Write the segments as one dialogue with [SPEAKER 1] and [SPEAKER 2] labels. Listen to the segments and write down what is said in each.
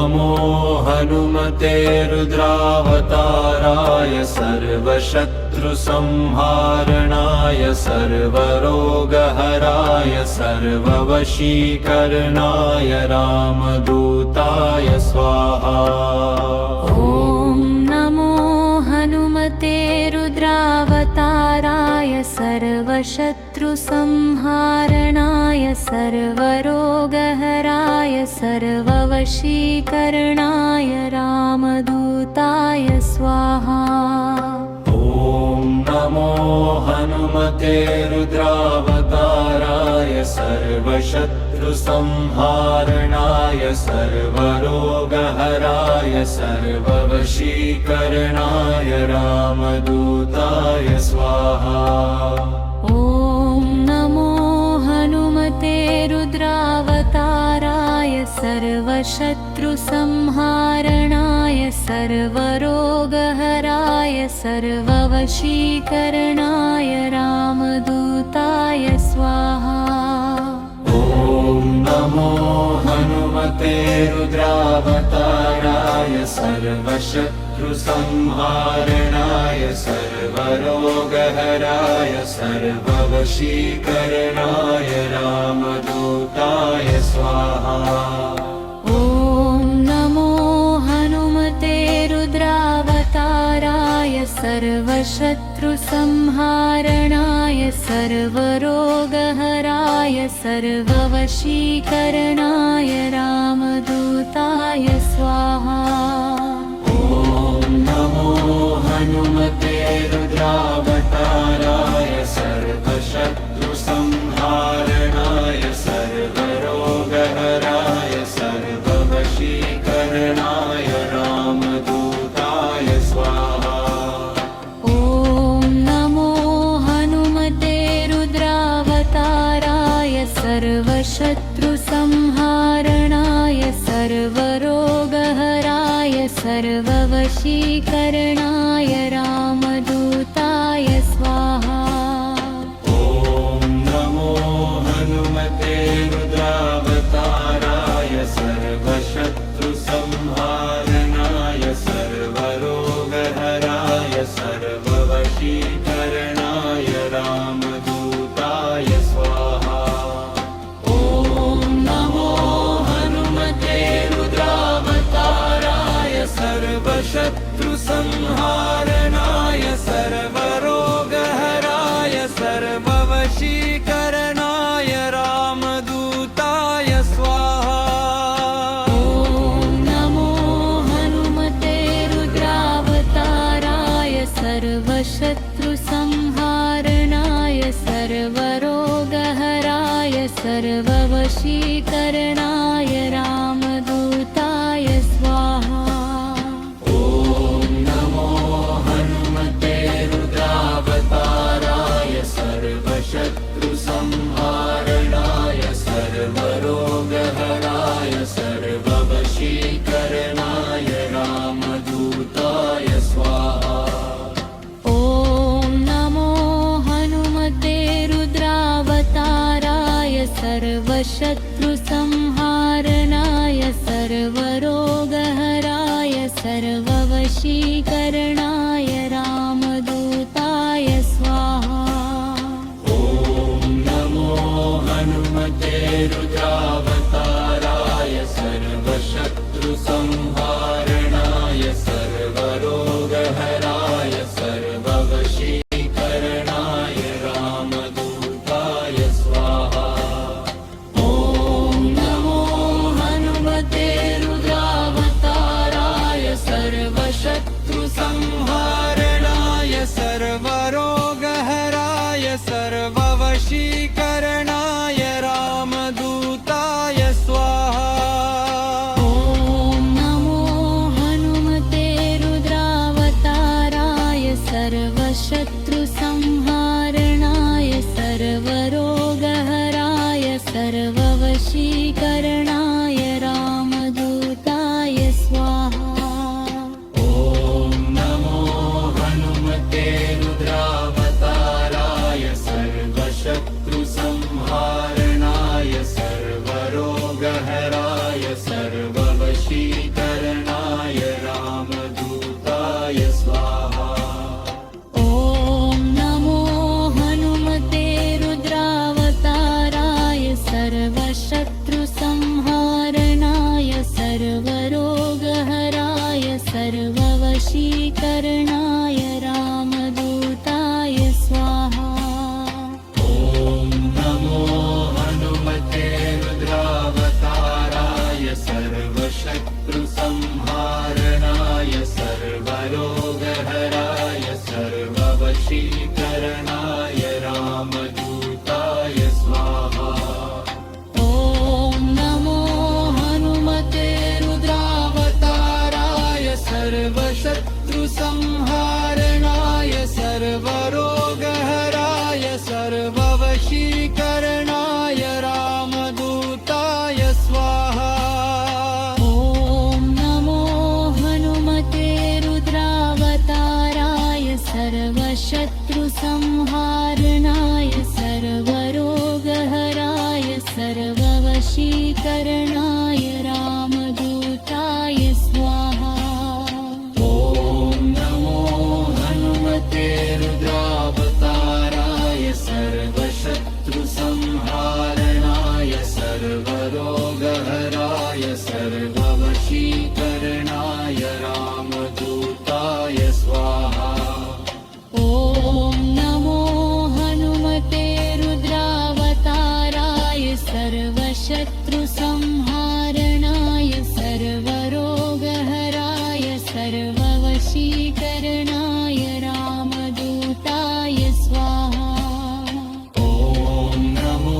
[SPEAKER 1] नमो हनुमते रुद्रावताराय सर्वशत्रुसंहारणाय सर्वरोगहराय सर्ववशीकरणाय रामदूताय स्वाहा।
[SPEAKER 2] ॐ नमो हनुमते रुद्रावताराय सर्वशत्रुसंहारणाय सर्वरोगहराय सर्ववशीकरणाय रामदूताय स्वाहा।
[SPEAKER 1] ॐ नमो हनुमते रुद्रावताराय सर्वशत्रुसंहारणाय सर्वरोगहराय सर्ववशीकरणाय रामदूताय स्वाहा।
[SPEAKER 2] ॐ नमो हनुमते रुद्रावताराय सर्वशत्रुसंहारणाय सर्वरोगहराय सर्ववशीकरणाय रामदूताय स्वाहा।
[SPEAKER 1] ॐ नमो हनुमते रुद्रावताराय सर्वशत्रुसंहारणाय सर्वरोगहराय सर्ववशीकरणाय रामदूताय स्वाहा।
[SPEAKER 2] ॐ नमो हनुमते रुद्रावताराय सर्वशत्रुसंहारणाय सर्वरोगहराय सर्ववशीकरणाय रामदूताय स्वाहा।
[SPEAKER 1] ॐ नमो हनुमते रुद्रावताराय सर्वशत्रुसंहारणाय सर्वरोगहराय सर्ववशीकरणाय रामदूताय स्वाहा।
[SPEAKER 2] ॐ नमो हनुमते रुद्रावताराय सर्वशत्रुसंहारणाय सर्वरोगहराय सर्ववशीकरणाय रामदूताय स्वाहा।
[SPEAKER 1] ॐ नमो हनुमते रुद्रावताराय सर्वशत्रुसंहारणाय सर्वरोगहराय सर्ववशीकरणाय रामदूताय स्वाहा। ॐ नमो हनुमते रुद्रावताराय सर्वशत्रुसंहारणाय सर्वरोगहराय सर्ववशीकरणाय रामदूताय स्वाहा।
[SPEAKER 2] ॐ नमो हनुमते रुद्रावताराय सर्वशत्रुसंहारणाय सर्वरोगहराय सर्ववशीकरणाय रामदूताय स्वाहा।
[SPEAKER 1] ॐ नमो हनुमते रुद्रावताराय सर्वशत्रुसंहारणाय सर्वरोगहराय सर्ववशीकरणाय रामदूताय स्वाहा।
[SPEAKER 2] ॐ नमो हनुमते रुद्रावताराय सर्वशत्रुसंहारणाय सर्वरोगहराय सर्ववशीकरणाय रामदूताय स्वाहा।
[SPEAKER 1] ॐ नमो हनुमते रुद्रावताराय सर्वशत्रुसंहारणाय सर्वरोगहराय सर्ववशीकरणाय रामदूताय स्वाहा।
[SPEAKER 2] ॐ नमो हनुमते रुद्रावताराय सर्वशत्रुसंहारणाय सर्वरोगहराय सर्ववशीकरणाय रामदूताय स्वाहा।
[SPEAKER 1] ॐ
[SPEAKER 2] नमो हनुमते रुद्रावताराय सर्वशत्रुसंहारणाय सर्वरोगहराय सर्ववशीकरणाय रामदूताय स्वाहा।
[SPEAKER 1] ॐ नमो हनुमते रुद्रावताराय सर्वशत्रुसंहारणाय सर्वरोगहराय सर्ववशीकरणाय
[SPEAKER 2] सर्ववशीकरणाय रामदूताय स्वाहा
[SPEAKER 1] ॐ नमो हनुमते रुद्रावताराय सर्वशत्रुसंहारणाय सर्वरोगहराय सर्ववशीकरणाय रामदूताय स्वाहा
[SPEAKER 2] ॐ नमो हनुमते रुद्रावताराय सर्वशत्रुसंहारणाय सर्वरोगहराय सर्ववशीकरणाय रामदूताय स्वाहा
[SPEAKER 1] ॐ नमो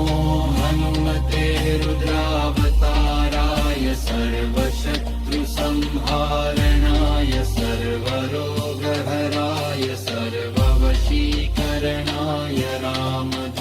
[SPEAKER 1] हनुमते रुद्रावताराय सर्वशत्रुसंहारणाय सर्वरोगहराय सर्ववशीकरणाय रामदूताय